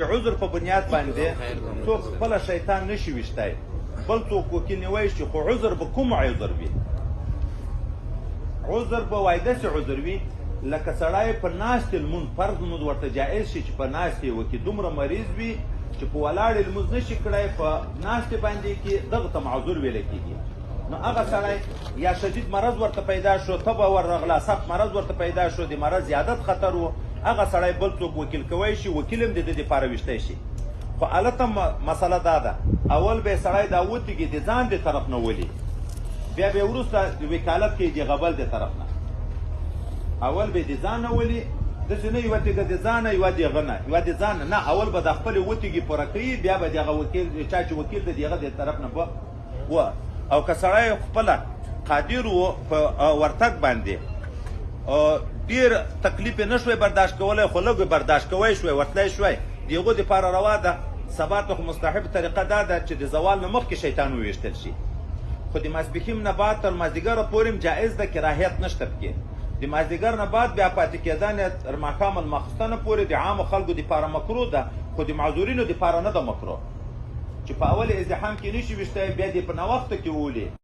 عذر په بنیاد باندې څوک خپل شیطان نشي وشتای بل څوک وکیل نیوي شي خو عذر به کوم عذر وي عذر به وایده سي عذر وي لکه سړی په ناست المون فرض مو ورته جائز شي چې په ناست وکي دومره مریض وي چې په ولاړ الموز نشي کړای په ناست باندې کې دغه ته معذور ویل کیږي نو هغه سړی یا شدید مرض ورته پیدا شو تبه ورغله سخت مرض ورته پیدا شو د مرض زیادت خطر و هغه سړی بل څوک وکیل کوی شي وکیل هم د دې لپاره ویشتی شي خو هلته مسله دا ده اول به سړی دا وتېږي د ځان د طرف نه ولي بیا به وروسته وکالت کوي د غبل د طرف نه اول به د ځان نه ولي داسې نه یوه تېږه د ځانه یوه د هغه نه یوه د ځان نه اول به د خپلې وتېږي پوره کوي بیا به د هغه وکیل چا چې وکیل د هغه د طرف نه به و او که سړی خپله قادر و په ورتګ باندې ډیر تکلیف نه شوی برداشت کولی خو لږ برداشت کوی شوی ورتلی شوی د هغو دپاره روا ده سبا ته خو مستحب طریقه دا ده چې د زوال نه مخکې شیطان وویشتل شي خو د ماسپښین نه بعد تر مازدیګره پورې هم جایز ده کراهیت نشته پکې د مازدیګر نه بعد بیا پاتې کېدن تر ماښام الماخستنه پورې د عامو خلکو دپاره مکروه ده خو د معذورینو دپاره نه ده مکروه چې په اول ازدحام کې نشي ویشتی بیا دې په ناوخته کې وولي